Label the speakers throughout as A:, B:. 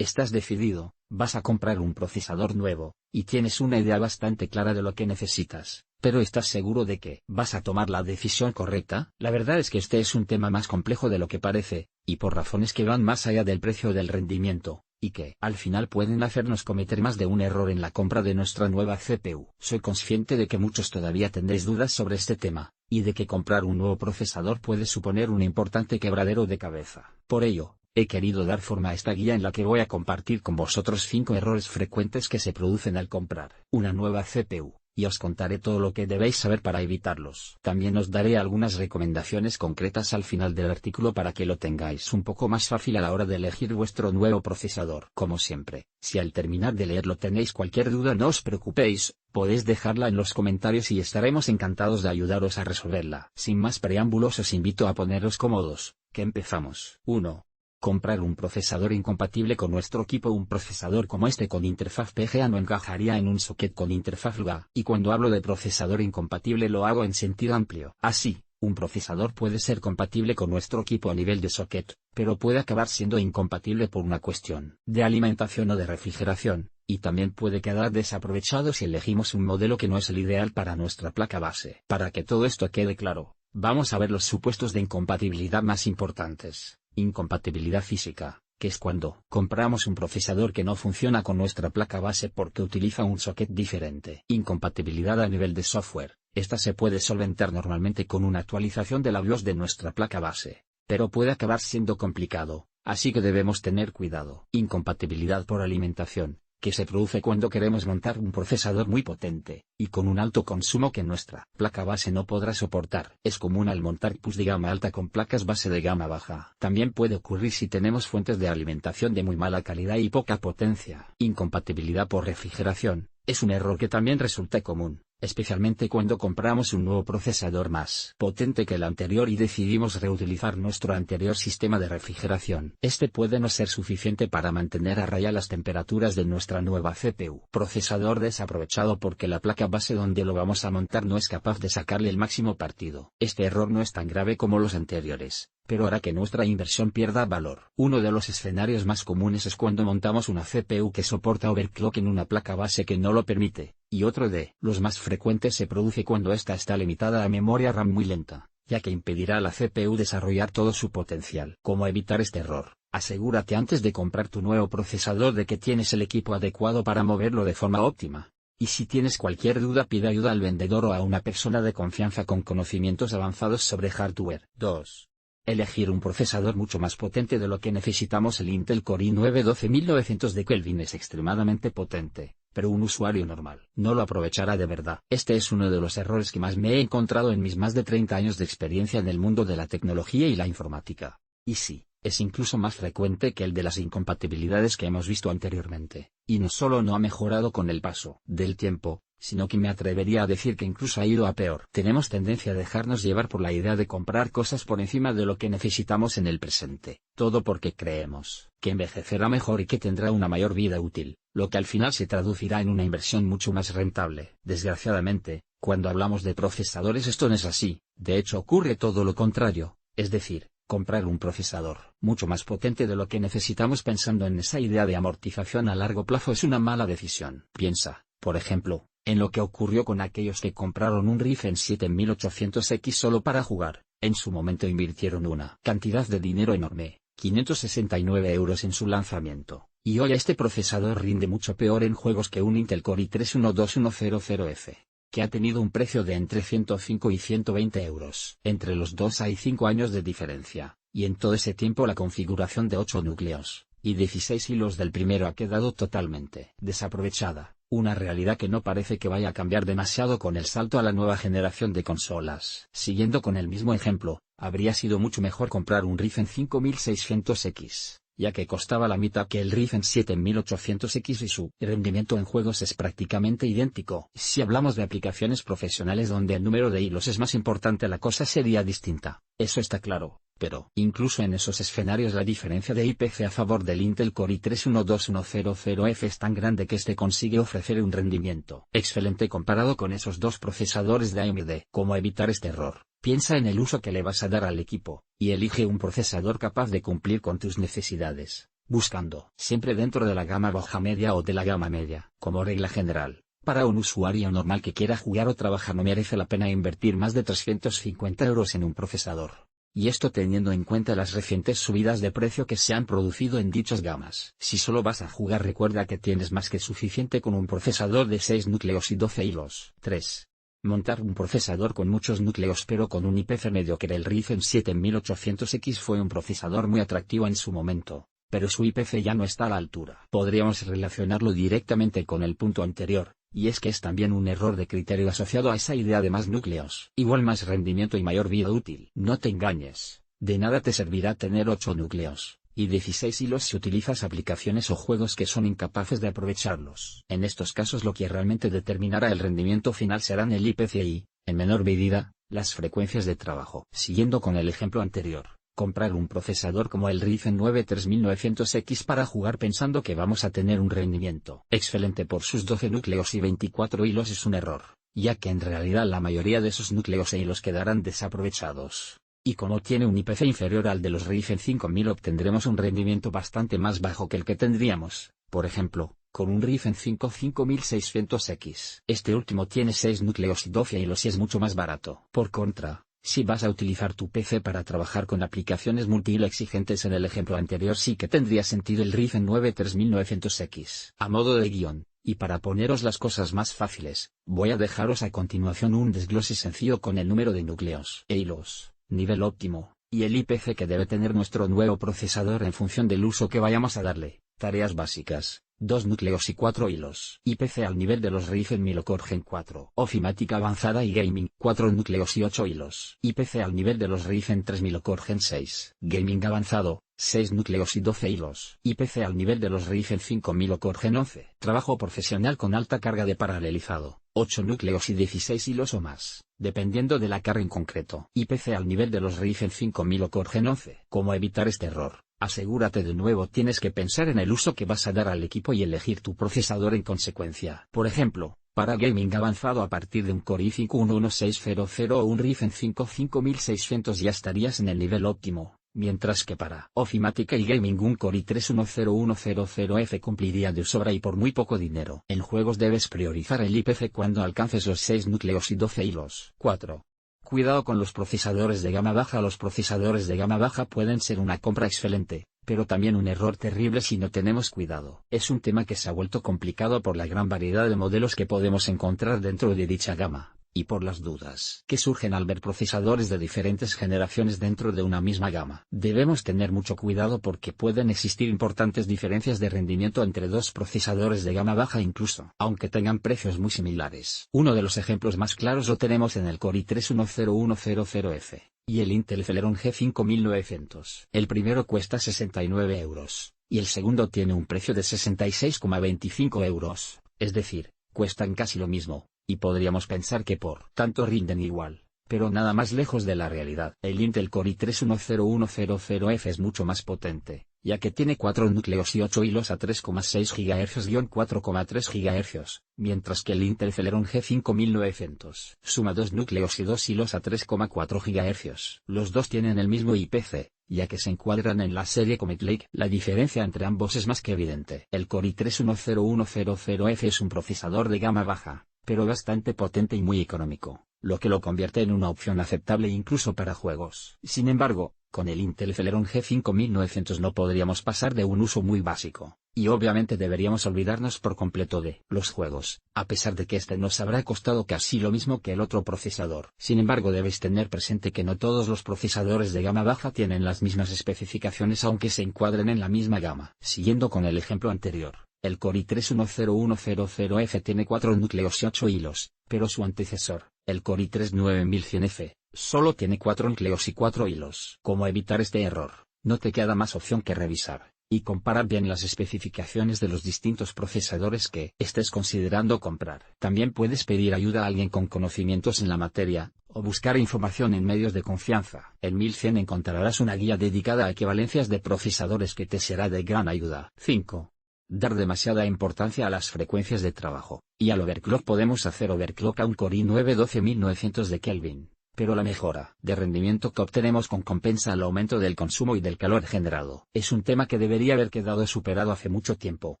A: estás decidido, vas a comprar un procesador nuevo, y tienes una idea bastante clara de lo que necesitas, pero ¿estás seguro de que vas a tomar la decisión correcta? La verdad es que este es un tema más complejo de lo que parece, y por razones que van más allá del precio o del rendimiento, y que al final pueden hacernos cometer más de un error en la compra de nuestra nueva CPU. Soy consciente de que muchos todavía tendréis dudas sobre este tema, y de que comprar un nuevo procesador puede suponer un importante quebradero de cabeza. Por ello, he querido dar forma a esta guía en la que voy a compartir con vosotros 5 errores frecuentes que se producen al comprar una nueva CPU, y os contaré todo lo que debéis saber para evitarlos. También os daré algunas recomendaciones concretas al final del artículo para que lo tengáis un poco más fácil a la hora de elegir vuestro nuevo procesador. Como siempre, si al terminar de leerlo tenéis cualquier duda no os preocupéis, podéis dejarla en los comentarios y estaremos encantados de ayudaros a resolverla. Sin más preámbulos os invito a poneros cómodos, que empezamos. 1. Comprar un procesador incompatible con nuestro equipo. Un procesador como este con interfaz PGA no encajaría en un socket con interfaz LGA. Y cuando hablo de procesador incompatible lo hago en sentido amplio. Así, un procesador puede ser compatible con nuestro equipo a nivel de socket, pero puede acabar siendo incompatible por una cuestión de alimentación o de refrigeración, y también puede quedar desaprovechado si elegimos un modelo que no es el ideal para nuestra placa base. Para que todo esto quede claro, vamos a ver los supuestos de incompatibilidad más importantes. Incompatibilidad física, que es cuando compramos un procesador que no funciona con nuestra placa base porque utiliza un socket diferente. Incompatibilidad a nivel de software, esta se puede solventar normalmente con una actualización de la BIOS de nuestra placa base, pero puede acabar siendo complicado, así que debemos tener cuidado. Incompatibilidad por alimentación, que se produce cuando queremos montar un procesador muy potente, y con un alto consumo que nuestra placa base no podrá soportar. Es común al montar CPUs de gama alta con placas base de gama baja. También puede ocurrir si tenemos fuentes de alimentación de muy mala calidad y poca potencia. Incompatibilidad por refrigeración, es un error que también resulta común, especialmente cuando compramos un nuevo procesador más potente que el anterior y decidimos reutilizar nuestro anterior sistema de refrigeración. Este puede no ser suficiente para mantener a raya las temperaturas de nuestra nueva CPU. Procesador desaprovechado porque la placa base donde lo vamos a montar no es capaz de sacarle el máximo partido. Este error no es tan grave como los anteriores, pero hará que nuestra inversión pierda valor. Uno de los escenarios más comunes es cuando montamos una CPU que soporta overclock en una placa base que no lo permite, y otro de los más frecuentes se produce cuando esta está limitada a memoria RAM muy lenta, ya que impedirá a la CPU desarrollar todo su potencial. ¿Cómo evitar este error? Asegúrate antes de comprar tu nuevo procesador de que tienes el equipo adecuado para moverlo de forma óptima. Y si tienes cualquier duda pide ayuda al vendedor o a una persona de confianza con conocimientos avanzados sobre hardware. 2. Elegir un procesador mucho más potente de lo que necesitamos. El Intel Core i9 12900 de Kelvin es extremadamente potente, pero un usuario normal no lo aprovechará de verdad. Este es uno de los errores que más me he encontrado en mis más de 30 años de experiencia en el mundo de la tecnología y la informática. Y sí, es incluso más frecuente que el de las incompatibilidades que hemos visto anteriormente, y no solo no ha mejorado con el paso del tiempo, sino que me atrevería a decir que incluso ha ido a peor. Tenemos tendencia a dejarnos llevar por la idea de comprar cosas por encima de lo que necesitamos en el presente, todo porque creemos que envejecerá mejor y que tendrá una mayor vida útil, lo que al final se traducirá en una inversión mucho más rentable. Desgraciadamente, cuando hablamos de procesadores esto no es así, de hecho ocurre todo lo contrario, es decir, comprar un procesador mucho más potente de lo que necesitamos pensando en esa idea de amortización a largo plazo es una mala decisión. Piensa, por ejemplo, en lo que ocurrió con aquellos que compraron un Ryzen 7800X solo para jugar. En su momento invirtieron una cantidad de dinero enorme, 569 euros en su lanzamiento, y hoy este procesador rinde mucho peor en juegos que un Intel Core i3-12100F, que ha tenido un precio de entre 105 y 120 euros. Entre los dos hay 5 años de diferencia, y en todo ese tiempo la configuración de 8 núcleos y 16 hilos del primero ha quedado totalmente desaprovechada. Una realidad que no parece que vaya a cambiar demasiado con el salto a la nueva generación de consolas. Siguiendo con el mismo ejemplo, habría sido mucho mejor comprar un Ryzen 5600X, ya que costaba la mitad que el Ryzen 7800X y su rendimiento en juegos es prácticamente idéntico. Si hablamos de aplicaciones profesionales donde el número de hilos es más importante la cosa sería distinta, eso está claro. Pero, incluso en esos escenarios la diferencia de IPC a favor del Intel Core i3-12100F es tan grande que este consigue ofrecer un rendimiento excelente comparado con esos dos procesadores de AMD. ¿Cómo evitar este error? Piensa en el uso que le vas a dar al equipo, y elige un procesador capaz de cumplir con tus necesidades. buscando siempre dentro de la gama baja media o de la gama media. Como regla general, para un usuario normal que quiera jugar o trabajar no merece la pena invertir más de 350 euros en un procesador. Y esto teniendo en cuenta las recientes subidas de precio que se han producido en dichas gamas. Si solo vas a jugar, recuerda que tienes más que suficiente con un procesador de 6 núcleos y 12 hilos. 3. Montar un procesador con muchos núcleos pero con un IPC mediocre. El Ryzen 7800X fue un procesador muy atractivo en su momento, pero su IPC ya no está a la altura. Podríamos relacionarlo directamente con el punto anterior, y es que es también un error de criterio asociado a esa idea de más núcleos, igual más rendimiento y mayor vida útil. No te engañes, de nada te servirá tener 8 núcleos y 16 hilos si utilizas aplicaciones o juegos que son incapaces de aprovecharlos. En estos casos lo que realmente determinará el rendimiento final serán el IPC y, en menor medida, las frecuencias de trabajo. Siguiendo con el ejemplo anterior, comprar un procesador como el Ryzen 9 3900X para jugar pensando que vamos a tener un rendimiento excelente por sus 12 núcleos y 24 hilos es un error, ya que en realidad la mayoría de esos núcleos e hilos quedarán desaprovechados. Y como tiene un IPC inferior al de los Ryzen 5000 obtendremos un rendimiento bastante más bajo que el que tendríamos, por ejemplo, con un Ryzen 5 5600X. Este último tiene 6 núcleos y 12 hilos y es mucho más barato. Por contra, si vas a utilizar tu PC para trabajar con aplicaciones multihilo exigentes en el ejemplo anterior sí que tendría sentido el Ryzen 9 3900X. A modo de guión, y para poneros las cosas más fáciles, voy a dejaros a continuación un desglose sencillo con el número de núcleos e hilos, nivel óptimo, y el IPC que debe tener nuestro nuevo procesador en función del uso que vayamos a darle. Tareas básicas: 2 núcleos y 4 hilos. IPC al nivel de los Ryzen 1000 o Core Gen 4. Ofimática avanzada y gaming: 4 núcleos y 8 hilos. IPC al nivel de los Ryzen 3000 o Core Gen 6. Gaming avanzado: 6 núcleos y 12 hilos. IPC al nivel de los Ryzen 5000 o Core Gen 11. Trabajo profesional con alta carga de paralelizado: 8 núcleos y 16 hilos o más, dependiendo de la carga en concreto. IPC al nivel de los Ryzen 5000 o Core Gen 11. ¿Cómo evitar este error? Asegúrate de nuevo, tienes que pensar en el uso que vas a dar al equipo y elegir tu procesador en consecuencia. Por ejemplo, para gaming avanzado a partir de un Core i5-11600 o un Ryzen 5 5600 ya estarías en el nivel óptimo, mientras que para ofimática y gaming un Core i3-10100F cumpliría de sobra y por muy poco dinero. En juegos debes priorizar el IPC cuando alcances los 6 núcleos y 12 hilos. 4. Cuidado con los procesadores de gama baja. Los procesadores de gama baja pueden ser una compra excelente, pero también un error terrible si no tenemos cuidado. Es un tema que se ha vuelto complicado por la gran variedad de modelos que podemos encontrar dentro de dicha gama, y por las dudas que surgen al ver procesadores de diferentes generaciones dentro de una misma gama. Debemos tener mucho cuidado porque pueden existir importantes diferencias de rendimiento entre dos procesadores de gama baja incluso, aunque tengan precios muy similares. Uno de los ejemplos más claros lo tenemos en el Core i3-10100F, y el Intel Celeron G5900. El primero cuesta 69 euros, y el segundo tiene un precio de 66,25 euros, es decir, cuestan casi lo mismo. Y podríamos pensar que por tanto rinden igual, pero nada más lejos de la realidad. El Intel Core i3-10100F es mucho más potente, ya que tiene 4 núcleos y 8 hilos a 3,6 GHz-4,3 GHz, mientras que el Intel Celeron G5900 suma 2 núcleos y 2 hilos a 3,4 GHz. Los dos tienen el mismo IPC, ya que se encuadran en la serie Comet Lake. La diferencia entre ambos es más que evidente. El Core i3-10100F es un procesador de gama baja, pero bastante potente y muy económico, lo que lo convierte en una opción aceptable incluso para juegos. Sin embargo, con el Intel Celeron G5900 no podríamos pasar de un uso muy básico, y obviamente deberíamos olvidarnos por completo de los juegos, a pesar de que este nos habrá costado casi lo mismo que el otro procesador. Sin embargo, debéis tener presente que no todos los procesadores de gama baja tienen las mismas especificaciones aunque se encuadren en la misma gama. Siguiendo con el ejemplo anterior, el Core i3-10100F tiene 4 núcleos y 8 hilos, pero su antecesor, el Core i3-9100F, solo tiene 4 núcleos y 4 hilos. ¿Cómo evitar este error? No te queda más opción que revisar y comparar bien las especificaciones de los distintos procesadores que estés considerando comprar. También puedes pedir ayuda a alguien con conocimientos en la materia, o buscar información en medios de confianza. En 1100 encontrarás una guía dedicada a equivalencias de procesadores que te será de gran ayuda. 5. Dar demasiada importancia a las frecuencias de trabajo y al overclock. Podemos hacer overclock a un Core i9 12900 de Kelvin, pero la mejora de rendimiento que obtenemos compensa el aumento del consumo y del calor generado. Es un tema que debería haber quedado superado hace mucho tiempo,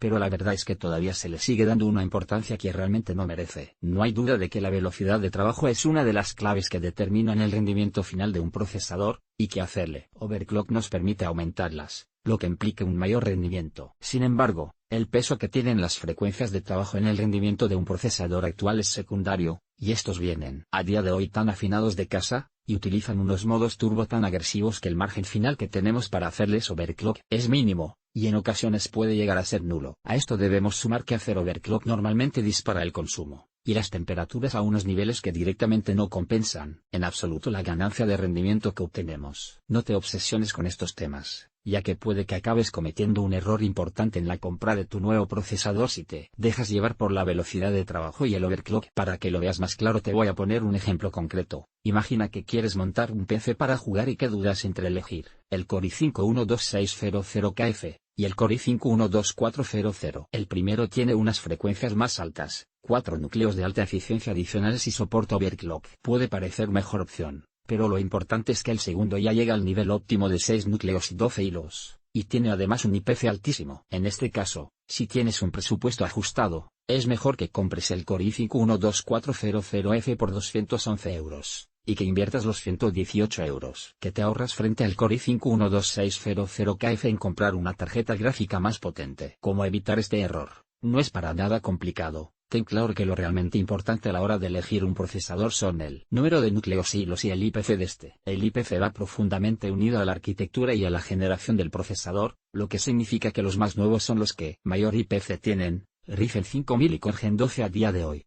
A: pero la verdad es que todavía se le sigue dando una importancia que realmente no merece. No hay duda de que la velocidad de trabajo es una de las claves que determinan el rendimiento final de un procesador, y que hacerle overclock nos permite aumentarlas, lo que implica un mayor rendimiento. Sin embargo, el peso que tienen las frecuencias de trabajo en el rendimiento de un procesador actual es secundario, y estos vienen a día de hoy tan afinados de casa, y utilizan unos modos turbo tan agresivos que el margen final que tenemos para hacerles overclock es mínimo, y en ocasiones puede llegar a ser nulo. A esto debemos sumar que hacer overclock normalmente dispara el consumo y las temperaturas a unos niveles que directamente no compensan en absoluto la ganancia de rendimiento que obtenemos. No te obsesiones con estos temas, ya que puede que acabes cometiendo un error importante en la compra de tu nuevo procesador si te dejas llevar por la velocidad de trabajo y el overclock. Para que lo veas más claro te voy a poner un ejemplo concreto. Imagina que quieres montar un PC para jugar y que dudas entre elegir el Core i5-12600KF y el Core i5-12400. El primero tiene unas frecuencias más altas, 4 núcleos de alta eficiencia adicionales y soporta overclock. Puede parecer mejor opción, pero lo importante es que el segundo ya llega al nivel óptimo de 6 núcleos y 12 hilos, y tiene además un IPC altísimo. En este caso, si tienes un presupuesto ajustado, es mejor que compres el Core i5-12400F por 211 euros, y que inviertas los 118 euros que te ahorras frente al Core i5-12600KF en comprar una tarjeta gráfica más potente. ¿Cómo evitar este error? No es para nada complicado. Ten claro que lo realmente importante a la hora de elegir un procesador son el número de núcleos y hilos y el IPC de este. El IPC va profundamente unido a la arquitectura y a la generación del procesador, lo que significa que los más nuevos son los que mayor IPC tienen. Ryzen 5000 y Core Gen 12 a día de hoy,